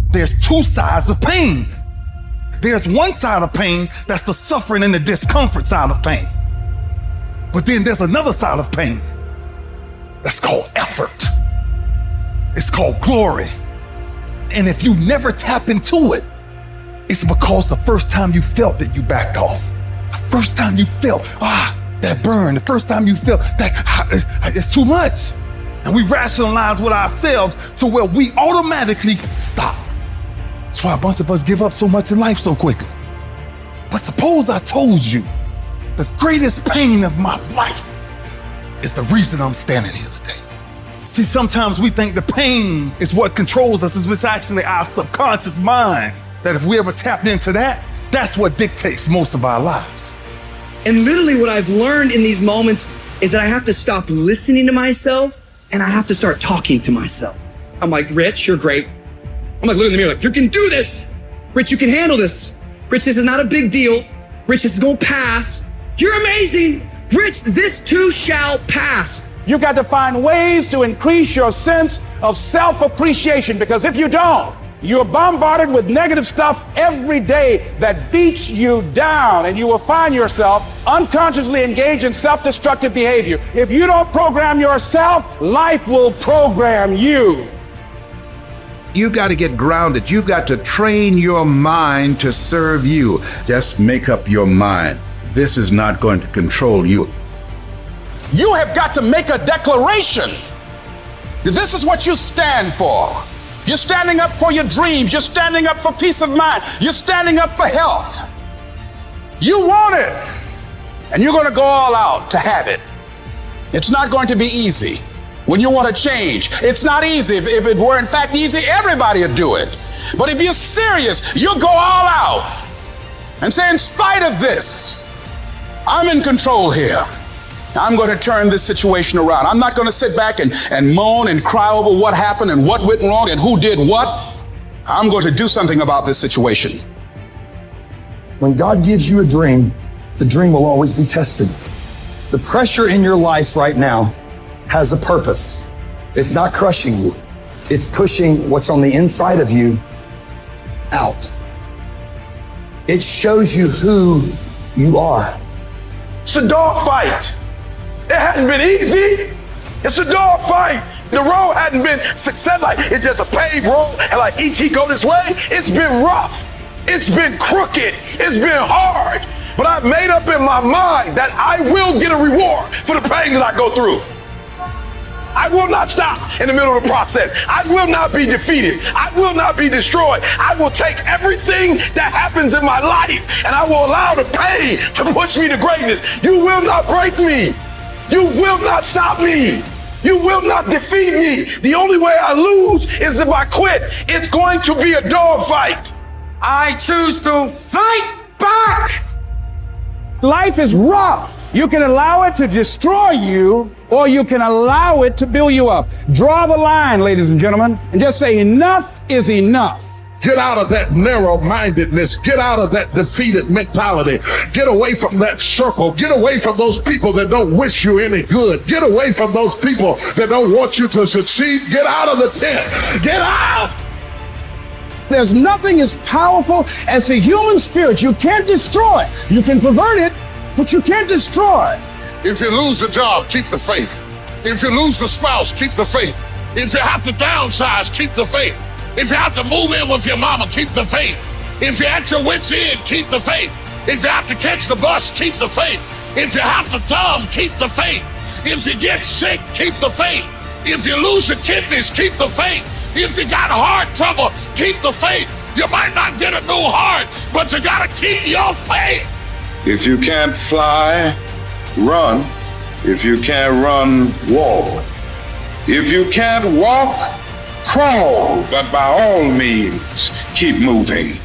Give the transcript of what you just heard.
there's two sides of pain. There's one side of pain that's the suffering and the discomfort side of pain. But then there's another side of pain that's called effort. It's called glory. And if you never tap into it, it's because the first time you felt it, you backed off. The first time you felt, that burn, the first time you felt that it's too much. And we rationalize with ourselves to where we automatically stop. That's why a bunch of us give up so much in life so quickly. But suppose I told you the greatest pain of my life is the reason I'm standing here today. See, sometimes we think the pain is what controls us. It's actually our subconscious mind that if we ever tapped into that, that's what dictates most of our lives. And literally what I've learned in these moments is that I have to stop listening to myself and I have to start talking to myself. I'm like, Rich, you're great. I'm like, looking in the mirror like, you can do this. Rich, you can handle this. Rich, this is not a big deal. Rich, this is gonna pass. You're amazing. Rich, this too shall pass. You've got to find ways to increase your sense of self-appreciation, because if you don't, you're bombarded with negative stuff every day that beats you down, and you will find yourself unconsciously engaged in self-destructive behavior. If you don't program yourself, life will program you. You got to get grounded. You got to train your mind to serve you. Just make up your mind. This is not going to control you. You have got to make a declaration that this is what you stand for. You're standing up for your dreams. You're standing up for peace of mind. You're standing up for health. You want it, and you're going to go all out to have it. It's not going to be easy. When you want to change, it's not easy. If it were in fact easy, everybody would do it. But if you're serious, you'll go all out and say, in spite of this, I'm in control here. I'm going to turn this situation around. I'm not going to sit back and moan and cry over what happened and what went wrong and who did what. I'm going to do something about this situation. When God gives you a dream, the dream will always be tested. The pressure in your life right now has a purpose. It's not crushing you. It's pushing what's on the inside of you out. It shows you who you are. It's a dog fight. It hadn't been easy. It's a dog fight. The road hadn't been success, like it's just a paved road and like E.T. go this way. It's been rough. It's been crooked. It's been hard. But I've made up in my mind that I will get a reward for the pain that I go through. I will not stop in the middle of the process. I will not be defeated. I will not be destroyed. I will take everything that happens in my life and I will allow the pain to push me to greatness. You will not break me. You will not stop me. You will not defeat me. The only way I lose is if I quit. It's going to be a dog fight. I choose to fight back. Life is rough. You can allow it to destroy you, or you can allow it to build you up. Draw the line, ladies and gentlemen, and just say enough is enough. Get out of that narrow-mindedness. Get out of that defeated mentality. Get away from that circle. Get away from those people that don't wish you any good. Get away from those people that don't want you to succeed. Get out of the tent. Get out! There's nothing as powerful as the human spirit. You can't destroy it. You can pervert it, but you can't destroy it. If you lose a job, keep the faith. If you lose a spouse, keep the faith. If you have to downsize, keep the faith. If you have to move in with your mama, keep the faith. If you're at your wit's end, keep the faith. If you have to catch the bus, keep the faith. If you have to thumb, keep the faith. If you get sick, keep the faith. If you lose your kidneys, keep the faith. If you got heart trouble, keep the faith. You might not get a new heart, but you gotta keep your faith. If you can't fly, run. If you can't run, walk. If you can't walk, crawl. But by all means, keep moving.